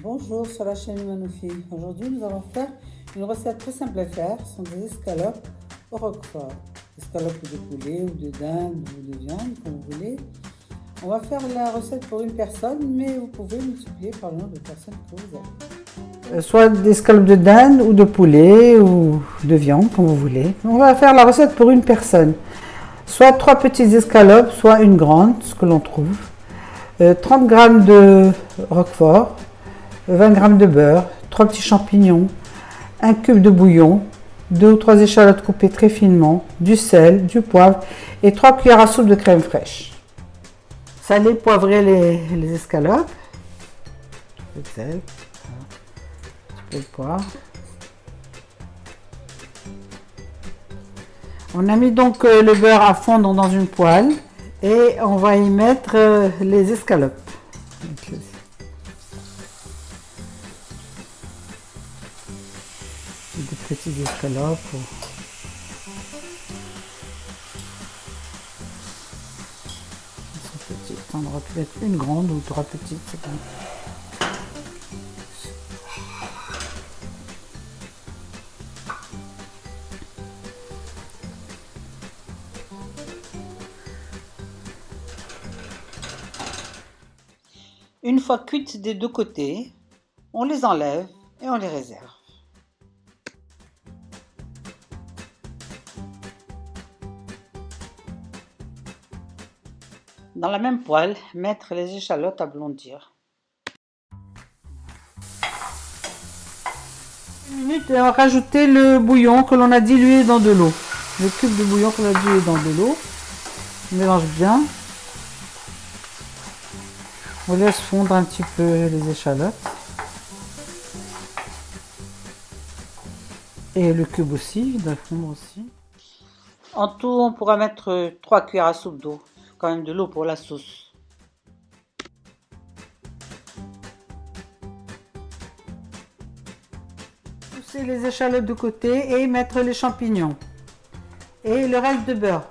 Bonjour sur la chaîne Manoufi. Aujourd'hui, nous allons faire une recette très simple à faire. Ce sont des escalopes au roquefort. Escalopes de poulet ou de dinde ou de viande, comme vous voulez. On va faire la recette pour une personne, mais vous pouvez multiplier par le nombre de personnes que vous avez. Soit des escalopes de dinde ou de poulet ou de viande, comme vous voulez. On va faire la recette pour une personne. Soit 3 petites escalopes, soit une grande, ce que l'on trouve. 30 g de roquefort. 20 g de beurre, 3 petits champignons, un cube de bouillon, 2 ou 3 échalotes coupées très finement, du sel, du poivre et 3 cuillères à soupe de crème fraîche. Saler, poivrer les escalopes. Le sel, un peu de poivre. On a mis donc le beurre à fondre dans une poêle et on va y mettre les escalopes. Des petites escalopes. Elles sont petites. On aurait pu mettre une grande ou 3 petites. C'est bon. Une fois cuites des deux côtés, on les enlève et on les réserve. Dans la même poêle, mettre les échalotes à blondir. Une minute et on va rajouter le bouillon que l'on a dilué dans de l'eau. Le cube de bouillon qu'on a dilué dans de l'eau. On mélange bien. On laisse fondre un petit peu les échalotes. Et le cube aussi, il doit fondre aussi. En tout, on pourra mettre 3 cuillères à soupe d'eau. Quand même de l'eau pour la sauce. Pousser les échalotes de côté et mettre les champignons. Et le reste de beurre.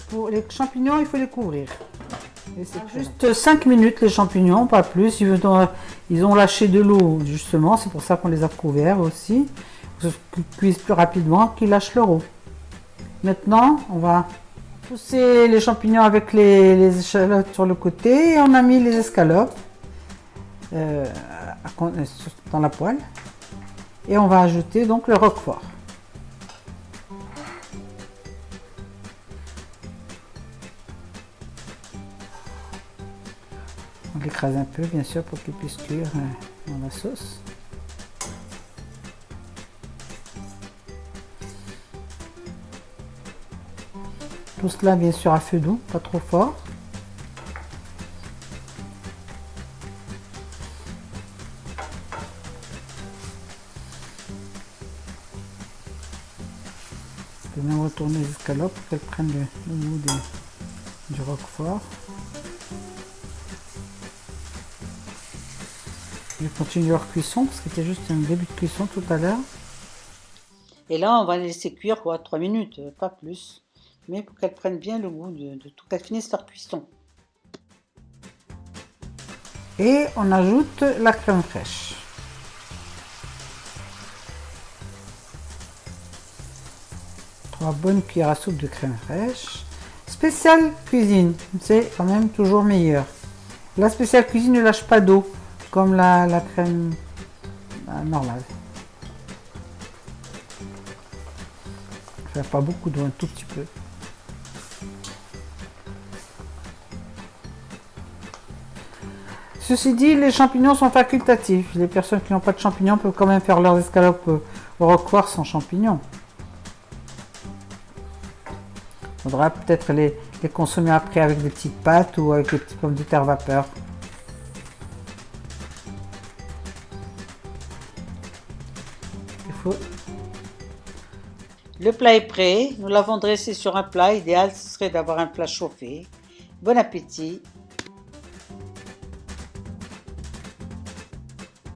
Pour les champignons, il faut les couvrir. Juste 5 minutes les champignons, pas plus. Ils ont lâché de l'eau justement, c'est pour ça qu'on les a couverts aussi. Pour qu'ils cuisent plus rapidement, qu'ils lâchent leur eau. Maintenant, on va pousser les champignons avec les échalotes sur le côté. Et on a mis les escalopes dans la poêle. Et on va ajouter donc le roquefort. On l'écrase un peu, bien sûr, pour qu'il puisse cuire dans la sauce. Tout cela, bien sûr, à feu doux, pas trop fort. Je vais même retourner les escalopes pour qu'elles prennent le goût du roquefort. Je vais continuer leur cuisson parce que c'était juste un début de cuisson tout à l'heure. Et là, on va les laisser cuire 3 minutes, pas plus. Mais pour qu'elles prennent bien le goût de tout, qu'elles finissent leur cuisson. Et on ajoute la crème fraîche. Trois bonnes cuillères à soupe de crème fraîche. Spéciale cuisine, c'est quand même toujours meilleur. La spéciale cuisine ne lâche pas d'eau comme la crème normale. Pas beaucoup d'eau, un tout petit peu. Ceci dit, les champignons sont facultatifs. Les personnes qui n'ont pas de champignons peuvent quand même faire leurs escalopes au roquefort sans champignons. Il faudra peut-être les consommer après avec des petites pâtes ou avec des petites pommes de terre vapeur. Le plat est prêt. Nous l'avons dressé sur un plat. Idéal, ce serait d'avoir un plat chauffé. Bon appétit